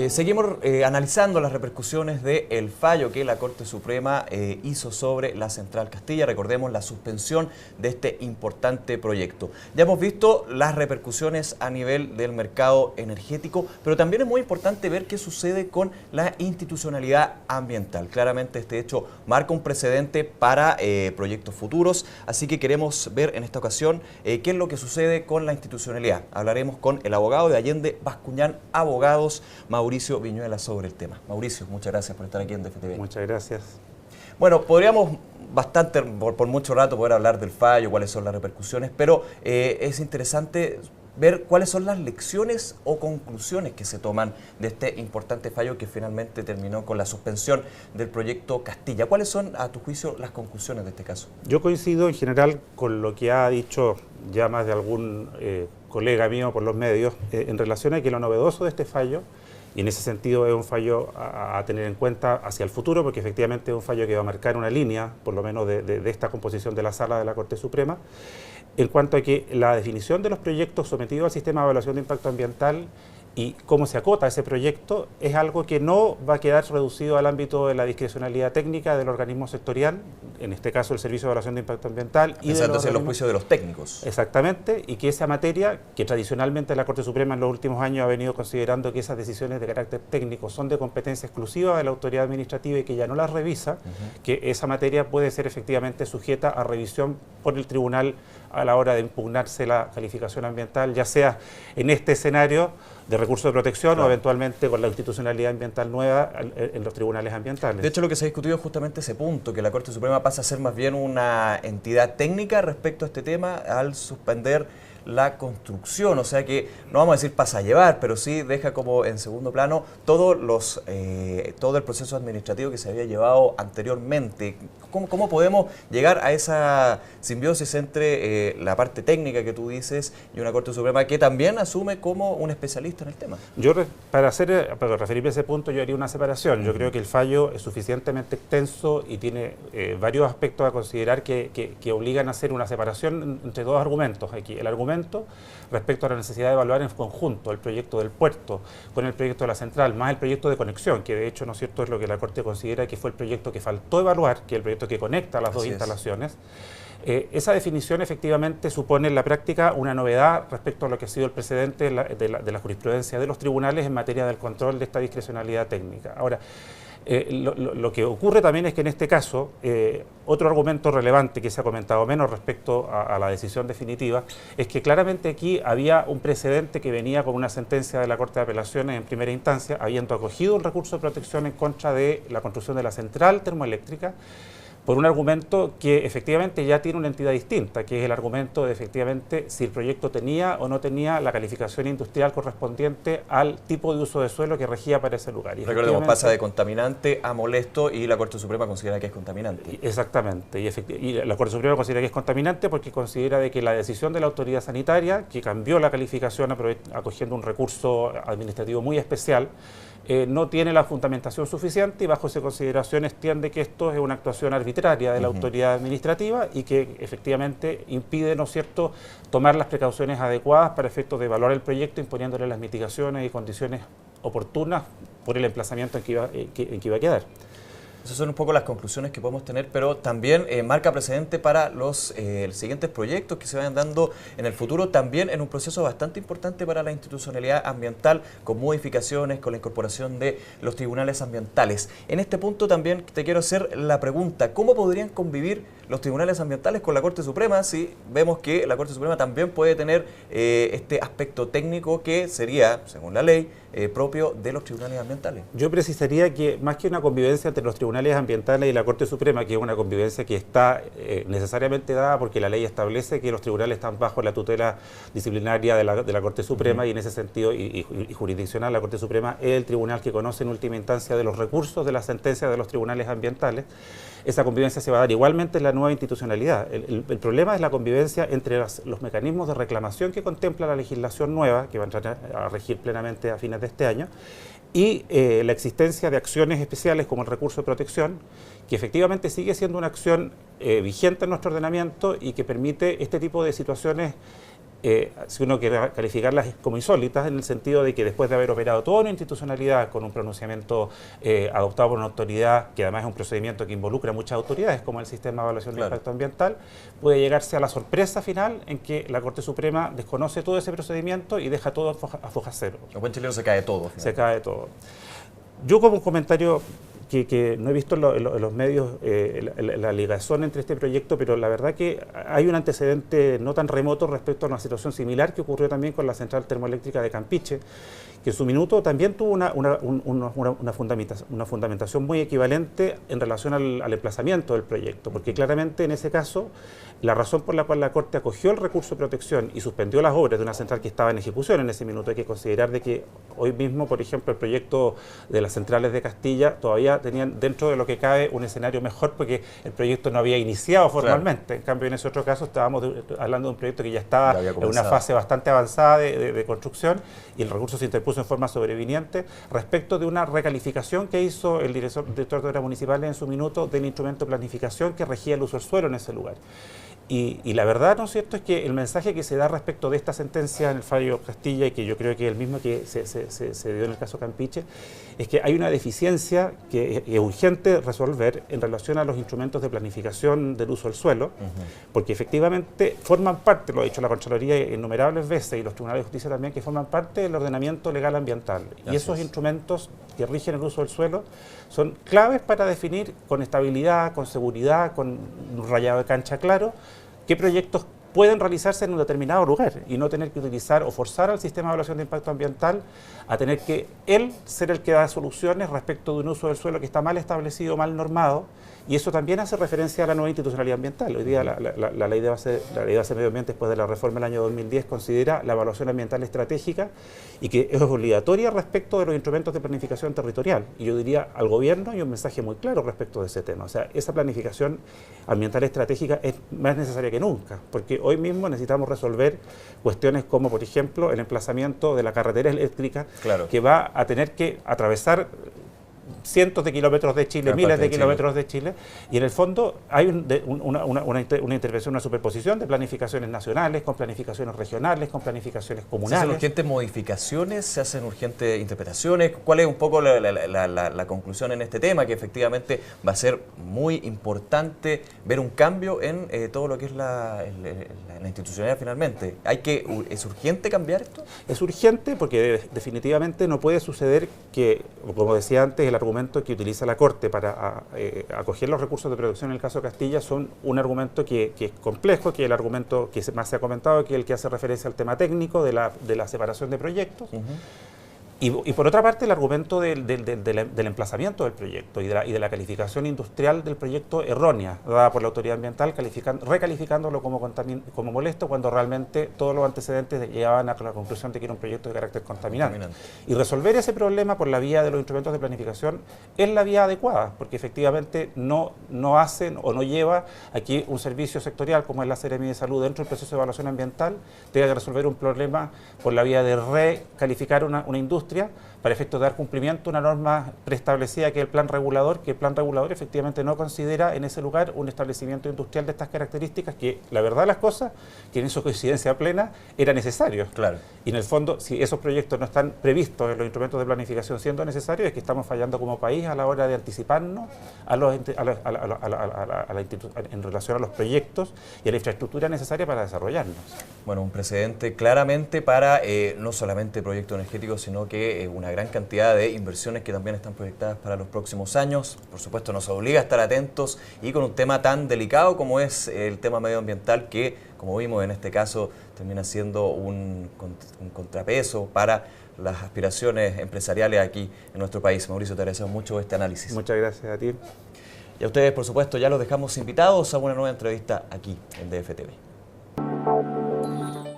Seguimos analizando las repercusiones del fallo que la Corte Suprema hizo sobre la Central Castilla. Recordemos la suspensión de este importante proyecto. Ya hemos visto las repercusiones a nivel del mercado energético, pero también es muy importante ver qué sucede con la institucionalidad ambiental. Claramente este hecho marca un precedente para proyectos futuros, así que queremos ver en esta ocasión qué es lo que sucede con la institucionalidad. Hablaremos con el abogado de Allende Bascuñán Abogados, Mauricio Viñuela, sobre el tema. Mauricio, muchas gracias por estar aquí en DFTV. Muchas gracias. Bueno, podríamos por mucho rato poder hablar del fallo, cuáles son las repercusiones, pero es interesante ver cuáles son las lecciones o conclusiones que se toman de este importante fallo que finalmente terminó con la suspensión del proyecto Castilla. ¿Cuáles son, a tu juicio, las conclusiones de este caso? Yo coincido en general con lo que ha dicho ya más de algún colega mío por los medios en relación a que lo novedoso de este fallo, y en ese sentido es un fallo a tener en cuenta hacia el futuro, porque efectivamente es un fallo que va a marcar una línea, por lo menos de esta composición de la Sala de la Corte Suprema, en cuanto a que la definición de los proyectos sometidos al sistema de evaluación de impacto ambiental y cómo se acota ese proyecto es algo que no va a quedar reducido al ámbito de la discrecionalidad técnica del organismo sectorial, en este caso el Servicio de Evaluación de Impacto Ambiental. Pensándose en los juicios de los técnicos. Exactamente, y que esa materia, que tradicionalmente la Corte Suprema en los últimos años ha venido considerando que esas decisiones de carácter técnico son de competencia exclusiva de la autoridad administrativa y que ya no las revisa, que esa materia puede ser efectivamente sujeta a revisión por el tribunal a la hora de impugnarse la calificación ambiental, ya sea en este escenario de recurso de protección, claro, o eventualmente con la institucionalidad ambiental nueva en los tribunales ambientales. De hecho, lo que se ha discutido es justamente ese punto, que la Corte Suprema pasa a ser más bien una entidad técnica respecto a este tema al suspender la construcción, o sea que no vamos a decir pasa a llevar, pero sí deja como en segundo plano todo el proceso administrativo que se había llevado anteriormente. ¿Cómo podemos llegar a esa simbiosis entre la parte técnica que tú dices y una Corte Suprema que también asume como un especialista en el tema? Yo, para referirme a ese punto, yo haría una separación. Yo creo que el fallo es suficientemente extenso y tiene varios aspectos a considerar que obligan a hacer una separación entre dos argumentos aquí. El argumento respecto a la necesidad de evaluar en conjunto el proyecto del puerto con el proyecto de la central, más el proyecto de conexión, que de hecho, ¿no es cierto?, es lo que la Corte considera que fue el proyecto que faltó evaluar, que es el proyecto que conecta las dos instalaciones. Esa definición efectivamente supone en la práctica una novedad respecto a lo que ha sido el precedente de la jurisprudencia de los tribunales en materia del control de esta discrecionalidad técnica. Ahora, lo que ocurre también es que en este caso, otro argumento relevante que se ha comentado menos respecto a la decisión definitiva, es que claramente aquí había un precedente que venía con una sentencia de la Corte de Apelaciones en primera instancia, habiendo acogido un recurso de protección en contra de la construcción de la central termoeléctrica, por un argumento que efectivamente ya tiene una entidad distinta, que es el argumento de efectivamente si el proyecto tenía o no tenía la calificación industrial correspondiente al tipo de uso de suelo que regía para ese lugar. Y recordemos, pasa de contaminante a molesto y la Corte Suprema considera que es contaminante. Exactamente, y la Corte Suprema considera que es contaminante porque considera de que la decisión de la autoridad sanitaria, que cambió la calificación acogiendo un recurso administrativo muy especial, no tiene la fundamentación suficiente y bajo esa consideración entiende que esto es una actuación arbitraria de la autoridad administrativa y que efectivamente impide, ¿no es cierto?, tomar las precauciones adecuadas para efectos de evaluar el proyecto, imponiéndole las mitigaciones y condiciones oportunas por el emplazamiento en que iba a quedar. Esas son un poco las conclusiones que podemos tener, pero también marca precedente para los siguientes proyectos que se vayan dando en el futuro, también en un proceso bastante importante para la institucionalidad ambiental, con modificaciones, con la incorporación de los tribunales ambientales. En este punto también te quiero hacer la pregunta, ¿cómo podrían convivir los tribunales ambientales con la Corte Suprema si vemos que la Corte Suprema también puede tener este aspecto técnico que sería, según la ley, propio de los tribunales ambientales? Yo precisaría que más que una convivencia entre los tribunales ambientales y la Corte Suprema, que es una convivencia que está necesariamente dada porque la ley establece que los tribunales están bajo la tutela disciplinaria de la Corte Suprema y en ese sentido y jurisdiccional, la Corte Suprema es el tribunal que conoce en última instancia de los recursos de las sentencias de los tribunales ambientales. Esa convivencia se va a dar igualmente en la nueva institucionalidad. El problema es la convivencia entre los mecanismos de reclamación que contempla la legislación nueva, que va a entrar a regir plenamente a fines de este año, y la existencia de acciones especiales como el recurso de protección, que efectivamente sigue siendo una acción vigente en nuestro ordenamiento y que permite este tipo de situaciones, si uno quiere calificarlas como insólitas, en el sentido de que después de haber operado toda una institucionalidad con un pronunciamiento adoptado por una autoridad, que además es un procedimiento que involucra a muchas autoridades, como el sistema de evaluación de impacto ambiental, puede llegarse a la sorpresa final en que la Corte Suprema desconoce todo ese procedimiento y deja todo a foja cero. En buen chileno se cae todo. Se cae todo. Yo, como un comentario que no he visto en los medios la ligación entre este proyecto, pero la verdad que hay un antecedente no tan remoto respecto a una situación similar que ocurrió también con la central termoeléctrica de Campiche, que en su minuto también tuvo una fundamentación muy equivalente en relación al emplazamiento del proyecto, porque claramente en ese caso la razón por la cual la Corte acogió el recurso de protección y suspendió las obras de una central que estaba en ejecución en ese minuto, hay que considerar de que hoy mismo, por ejemplo, el proyecto de las centrales de Castilla todavía tenían dentro de lo que cabe un escenario mejor porque el proyecto no había iniciado formalmente. Claro. En cambio, en ese otro caso estábamos hablando de un proyecto que ya estaba en una fase bastante avanzada de construcción y el recurso se interpuso en forma sobreviniente respecto de una recalificación que hizo el director de obras municipales en su minuto del instrumento de planificación que regía el uso del suelo en ese lugar. Y la verdad, ¿no es cierto?, es que el mensaje que se da respecto de esta sentencia en el fallo Castilla, y que yo creo que es el mismo que se dio en el caso Campiche, es que hay una deficiencia que es urgente resolver en relación a los instrumentos de planificación del uso del suelo, porque efectivamente forman parte, lo ha dicho la Contraloría innumerables veces, y los tribunales de justicia también, que forman parte del ordenamiento legal ambiental. Y esos instrumentos que rigen el uso del suelo son claves para definir con estabilidad, con seguridad, con un rayado de cancha claro, qué proyectos pueden realizarse en un determinado lugar y no tener que utilizar o forzar al sistema de evaluación de impacto ambiental a tener que él ser el que da soluciones respecto de un uso del suelo que está mal establecido, mal normado, y eso también hace referencia a la nueva institucionalidad ambiental. Hoy día la ley de base de medio ambiente, después de la reforma del año 2010, considera la evaluación ambiental estratégica y que es obligatoria respecto de los instrumentos de planificación territorial. Y yo diría al gobierno hay un mensaje muy claro respecto de ese tema. O sea, esa planificación ambiental estratégica es más necesaria que nunca, porque hoy mismo necesitamos resolver cuestiones como, por ejemplo, el emplazamiento de la carretera eléctrica, que va a tener que atravesar cientos de kilómetros de Chile, miles de kilómetros de Chile, y en el fondo hay una intervención, una superposición de planificaciones nacionales, con planificaciones regionales, con planificaciones comunales. ¿Se hacen urgentes modificaciones? ¿Se hacen urgentes interpretaciones? ¿Cuál es un poco la conclusión en este tema? Que efectivamente va a ser muy importante ver un cambio en todo lo que es la institucionalidad finalmente. ¿Es urgente cambiar esto? Es urgente porque definitivamente no puede suceder que, como decía antes, el argumento que utiliza la Corte para acoger los recursos de protección en el caso de Castilla son un argumento que es complejo, que es el argumento que más se ha comentado, que es el que hace referencia al tema técnico de la separación de proyectos. Y por otra parte, el argumento del emplazamiento del proyecto y de la calificación industrial del proyecto errónea, dada por la autoridad ambiental, recalificándolo como molesto, cuando realmente todos los antecedentes llevaban a la conclusión de que era un proyecto de carácter contaminante. Y resolver ese problema por la vía de los instrumentos de planificación es la vía adecuada, porque efectivamente no hacen o no lleva aquí un servicio sectorial como es la Seremi de Salud dentro del proceso de evaluación ambiental, tenga que resolver un problema por la vía de recalificar una industria para efectos de dar cumplimiento a una norma preestablecida que es el plan regulador, que el plan regulador efectivamente no considera en ese lugar un establecimiento industrial de estas características, que la verdad de las cosas, que en su coincidencia plena, era necesario. Claro. Y en el fondo, si esos proyectos no están previstos en los instrumentos de planificación siendo necesarios, es que estamos fallando como país a la hora de anticiparnos en relación a los proyectos y a la infraestructura necesaria para desarrollarnos. Bueno, un precedente claramente para no solamente proyectos energéticos, sino que una gran cantidad de inversiones que también están proyectadas para los próximos años. Por supuesto, nos obliga a estar atentos y con un tema tan delicado como es el tema medioambiental que, como vimos en este caso, termina siendo un contrapeso para las aspiraciones empresariales aquí en nuestro país. Mauricio, te agradecemos mucho este análisis. Muchas gracias a ti. Y a ustedes, por supuesto, ya los dejamos invitados a una nueva entrevista aquí en DF TV.